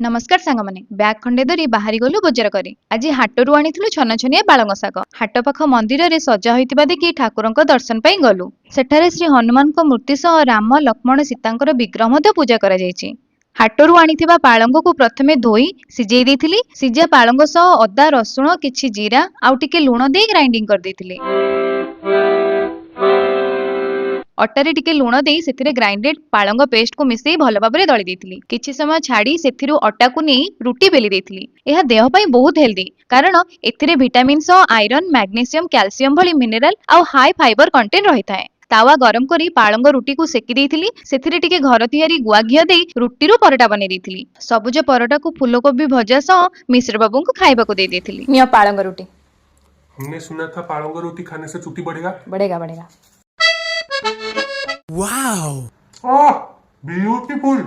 नमस्कार सांग मैंने बैग खंडे धरी बाहरी गलु बजार करी आज हाटरू आनिथिलु छनछनिया पालंग शाग हाट पाख मंदिर रे सजा होइतिबा देखि ठाकुरंक दर्शन पाई गलु सेठारे श्री हनुमान मूर्ति सह राम लक्ष्मण सीतांकर विग्रह मध्य पूजा करा जायछि। हाटरू आनिथिबा पालंग को प्रथमे धोई सिझेई देइथिली। सिझा पालंग सह अदा रसुण किछि जीरा आउ टिके लूण देई ग्राइंडिंग कर देइथिली। अटारे टिके लूण देई सेथिरे ग्राइंडेड पालंग पेस्ट को मिसेई भल भाबरे दळी देइथिली। किछि समय छाडी सेथिरु अटा को नेई रुटी बेली देइथिली। एहा देह पई बहुत हेल्दी कारण एथिरे विटामिन सह आयरन मैग्नीशियम कैल्शियम भली मिनरल आउ हाई फाइबर कंटेंट रहिथाय। तावा गरम करी पालंग रुटी को सेकी देइथिली। सेथिरे टिके घर तियारी गुआ घिया देई रुटीरु परोटा बने देइथिली। सबुज परोटा को फूलकोबी भजा सह मिश्र बाबू को खाइबा को दे देइथिली। निया पालंग रोटी। हमने सुना था पालंग रोटी खाने से चुटी बढ़ेगा। बढ़ेगा बढ़ेगा। Wow, beautiful.